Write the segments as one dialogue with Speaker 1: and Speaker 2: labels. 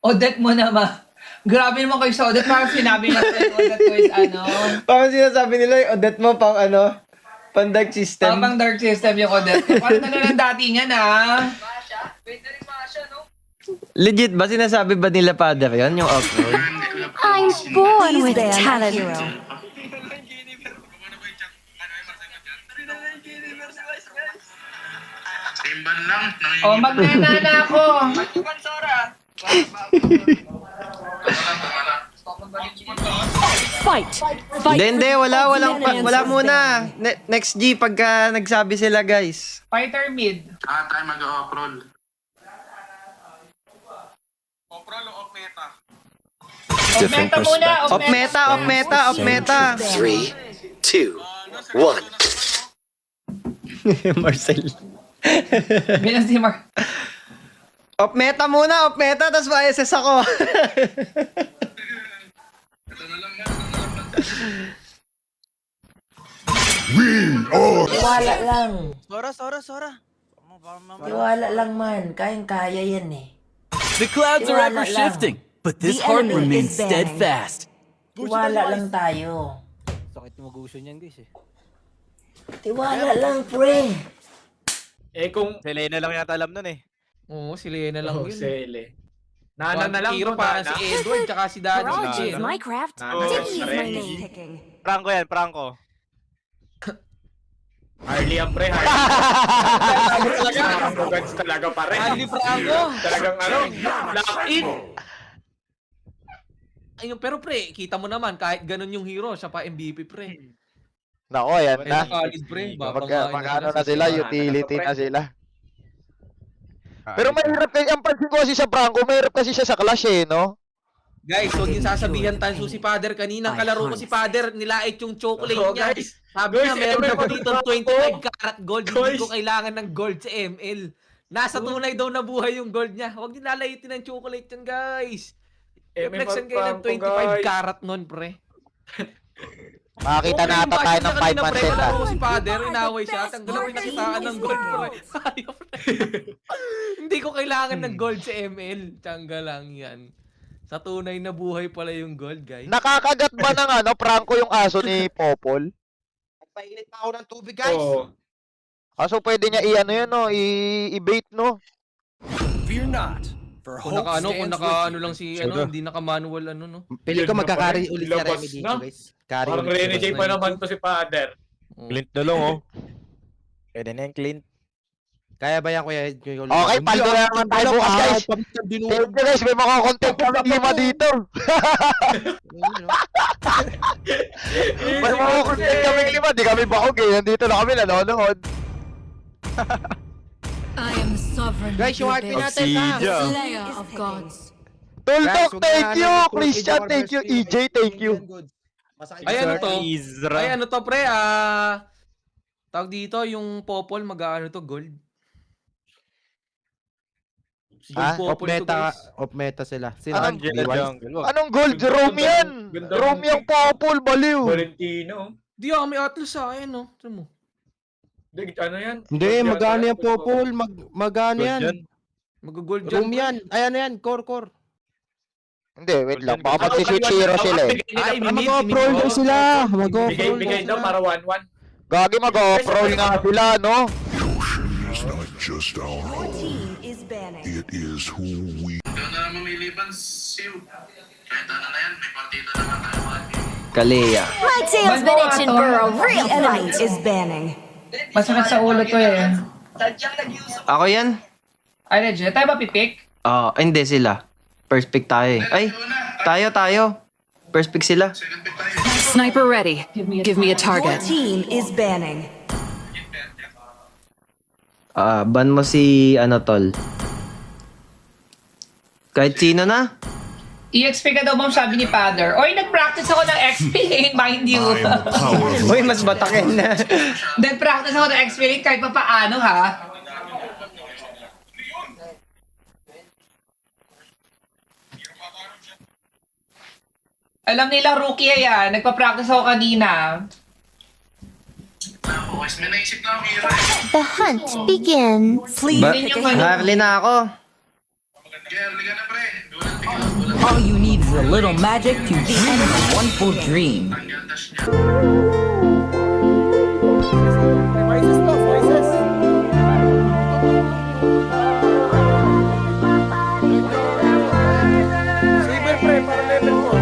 Speaker 1: Odette mo naman. Grabe naman kayo sa Odette. Parang sinabi niya sa Odette ko is ano.
Speaker 2: Parang sinasabi nila yung Odette mo pang ano, pang dark system.
Speaker 1: Pang dark system yung Odette ko. Parang nalang dati niya na.
Speaker 2: Legit ba? Sinasabi ba nila Father yun? Yung off-road?
Speaker 3: I'm born with talent.
Speaker 4: Timban lang.
Speaker 1: O, magnana na ako.
Speaker 3: Fight.
Speaker 2: Hindi, wala muna. Next G, pagka nagsabi sila guys.
Speaker 1: Fighter mid.
Speaker 4: Tayo mag-o-off-roll.
Speaker 1: Different muna.
Speaker 2: Off meta.
Speaker 5: 3, 2, 1.
Speaker 2: Marcel.
Speaker 1: Bilang si Mark.
Speaker 2: Off meta muna, tapos ma-SS ako.
Speaker 6: Tiwala lang.
Speaker 7: Sora.
Speaker 6: Tiwala lang man. Kayang-kaya yan eh.
Speaker 8: The clouds are
Speaker 6: Tiwala
Speaker 8: ever
Speaker 6: lang.
Speaker 8: shifting, but this
Speaker 6: The
Speaker 8: heart
Speaker 6: enemy
Speaker 8: remains
Speaker 6: is banning.
Speaker 8: steadfast.
Speaker 6: Tiwala lang tayo.
Speaker 7: Sakit mag-uso niyan guys eh.
Speaker 6: Tiwala lang, pre.
Speaker 9: Eh kung...
Speaker 7: Selena lang yata alam nun eh.
Speaker 1: Oo, si Lena lang yun.
Speaker 9: Sele. Nana na lang
Speaker 1: Hero
Speaker 9: to,
Speaker 1: para
Speaker 9: Nana.
Speaker 1: si Edward tsaka si Daddy.
Speaker 3: Prodigy
Speaker 1: G.
Speaker 3: of Minecraft.
Speaker 9: Oh,
Speaker 3: Didn't use my
Speaker 9: sorry.
Speaker 3: name.
Speaker 7: Franco yan, Franco.
Speaker 9: Harley ang pre, Harley. Talaga, talaga pare.
Speaker 1: Harley Franco.
Speaker 9: Talagang ano, lock in.
Speaker 1: Ayun, pero pre, kita mo naman, kahit ganun yung hero, siya pa MVP pre.
Speaker 10: Nako, yan na.
Speaker 1: Solid pre.
Speaker 10: Mag-ano na sila, utility na sila. Pero mahirap kasi, ang pansin ko kasi sa Franco, mahirap kasi siya sa clash eh, no?
Speaker 1: Guys, huwag yung sasabihan tayo si Father. Kaninang kalaro ko si Father, nilait yung chocolate
Speaker 9: Oh,
Speaker 1: niya.
Speaker 9: guys.
Speaker 1: Sabi niya,
Speaker 9: Guys,
Speaker 1: meron
Speaker 9: eh,
Speaker 1: ako
Speaker 9: may
Speaker 1: dito
Speaker 9: mga
Speaker 1: 25 karat gold. Hindi
Speaker 9: Guys.
Speaker 1: ko kailangan ng gold sa ML. Nasa tunay daw na buhay yung gold niya. Huwag din lalaitin ng chocolate yan, guys.
Speaker 9: Eh, may
Speaker 1: Reflection kayo ng
Speaker 9: Franco,
Speaker 1: 25
Speaker 9: guys.
Speaker 1: karat nun, pre.
Speaker 10: Makakita na ata tayo ng 5 man set
Speaker 1: Kalaro
Speaker 10: ah.
Speaker 1: ko si Father, inaway siya. Tanggal ako yung nakitaan ng gold, pre. Ayaw, pre. Hindi ko kailangan ng gold sa ML. Tiyangga lang yan. Sa tunay na buhay pala yung gold, guys.
Speaker 10: Nakakagat ba ng ano, Franco yung aso ni Popol?
Speaker 7: Painit pa ako ng tubig
Speaker 9: Oo.
Speaker 10: Kaso pwede niya i-ano yun, no? I-bait, no?
Speaker 8: Fear not, for
Speaker 1: Kung
Speaker 8: hope
Speaker 1: naka-ano, kung
Speaker 8: stands
Speaker 1: naka-ano
Speaker 8: with
Speaker 1: lang
Speaker 8: you.
Speaker 1: si, ano, hindi naka-manual, ano, no?
Speaker 7: Pili ko
Speaker 9: Yun na
Speaker 7: magkakari
Speaker 9: pare,
Speaker 7: ulit si
Speaker 9: labas
Speaker 7: Remy dito
Speaker 9: na.
Speaker 7: guys. Carry
Speaker 9: Parang
Speaker 7: ulit si
Speaker 9: Rene J
Speaker 7: Remy.
Speaker 9: pa naman to si Father.
Speaker 7: Clint na lang oh. Pwede na yung Clint. Kaya ba yan kuya?
Speaker 10: Okay, paldo na naman tayo bukas, guys. Thank you, guys. May mga content kami lima dito. May mga content kami lima. Di kami bakog eh. Nandito na kami nanonood.
Speaker 3: I am the sovereign.
Speaker 7: Guys, yung RP natin
Speaker 3: Slayer of gods.
Speaker 10: Tuldok, thank you. Christian, thank you. EJ, thank you.
Speaker 1: Ay, ano to? Ay, ano to, pre? Tawag dito, yung Popol, mag-ano to, gold.
Speaker 10: Ah,
Speaker 7: Off
Speaker 1: Popol to,
Speaker 7: meta,
Speaker 1: guys.
Speaker 7: off meta sila.
Speaker 10: Anong
Speaker 7: Angela
Speaker 10: Anong gold? Rome yan.
Speaker 9: Ganda-
Speaker 10: Rome yung Popol, baliw.
Speaker 9: Valentino.
Speaker 1: Di ako, may atlas sa akin, no? Saan mo?
Speaker 9: Ano yan?
Speaker 7: Hindi, magano yan Popol, magano yan.
Speaker 1: Mag-gold dyan.
Speaker 7: Room yan. Ay ano yan, core.
Speaker 10: Hindi, wait lang. Baka magsiswitch hero sila eh.
Speaker 1: Ay,
Speaker 7: Mag-off-roll na sila. Mag-off-roll na
Speaker 9: Bigay daw
Speaker 7: sila.
Speaker 9: para 1-1.
Speaker 10: Gagi mag-off-roll nga sila, no?
Speaker 11: It's not just our home. It is who we
Speaker 4: Doon na mamiliban, Siw. Kahit ano na yan, may partida naman tayo mga
Speaker 2: Kalea.
Speaker 3: My tail's been itching for a real fight.
Speaker 1: Masakit sa ulo to, eh.
Speaker 2: Ako yan?
Speaker 1: Ay, legit. Tayo ba pipick?
Speaker 2: Hindi sila. First pick tayo eh. Ay, tayo. First pick sila.
Speaker 4: second pick tayo.
Speaker 3: Sniper ready. Give me a target.
Speaker 2: Ban mo si, ano, tol. Kahit sino na.
Speaker 1: EXP ka daw, ma'am, sabi ni Father. Oy, nag-practice ako ng XP lane, mind you.
Speaker 11: I'm powerful.
Speaker 2: Uy, mas batakin na.
Speaker 1: Nag-practice ako ng XP lane kahit pa paano, ha? Alam nila, rookie yan. Nagpa-practice ako kanina.
Speaker 4: Ako, guys, may naisip na akong hero eh.
Speaker 3: The hunt begins.
Speaker 2: Harley na ako.
Speaker 4: Early ka na, pre. Gulat.
Speaker 6: All you need is a little magic to the end of one full dream.
Speaker 4: Tanggal dash niya.
Speaker 2: Saber pre, para level mo.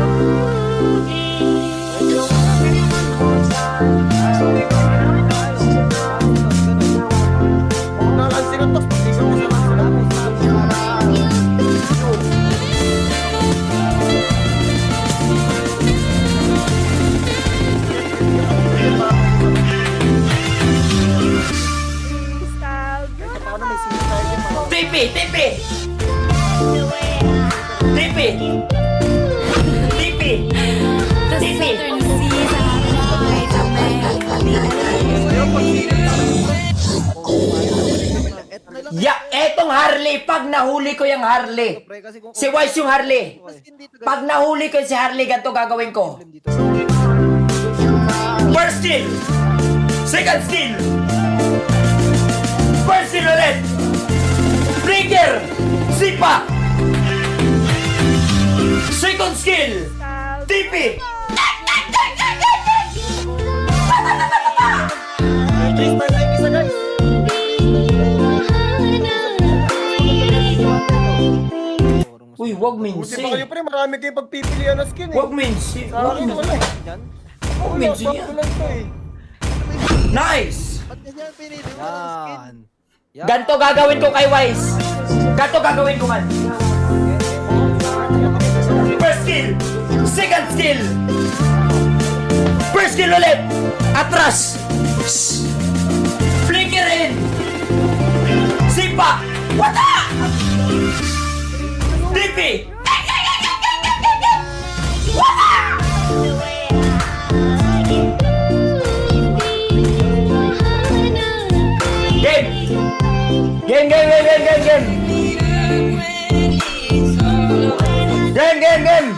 Speaker 6: Tipi! Tipi! Tipi! Tipi!
Speaker 3: The southern seas are
Speaker 6: Ya, etong Harley, pag nahuli ko yung Harley. Si Wise yung Harley. Pag nahuli ko si Harley, ganito gagawin ko. First steal! Second steal! First steal ulit! Breaker! Sipa! Second skill! TP! Uy, wag minsi.
Speaker 2: Buti pa kayo pre, marami kayong pagpipilian na skin eh.
Speaker 6: Wag minsi.
Speaker 2: Sa akin wala eh.
Speaker 6: Wag minsi
Speaker 2: Bago
Speaker 6: yan.
Speaker 2: lang to eh.
Speaker 6: Nice! Ganto gagawin ko kay Wise. Ganto gagawin ko man. First skill. Second skill. First skill ulit. Atras. Flicker in. Sipa. Wata! DP. Wata! Game! Game, game, game, game, game, game! Game, game, game!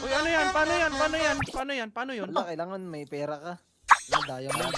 Speaker 10: Uy, ano yan? Paano yan? Paano yan? Paano yan? Paano yun?
Speaker 2: Wala, kailangan may pera ka. Diamond.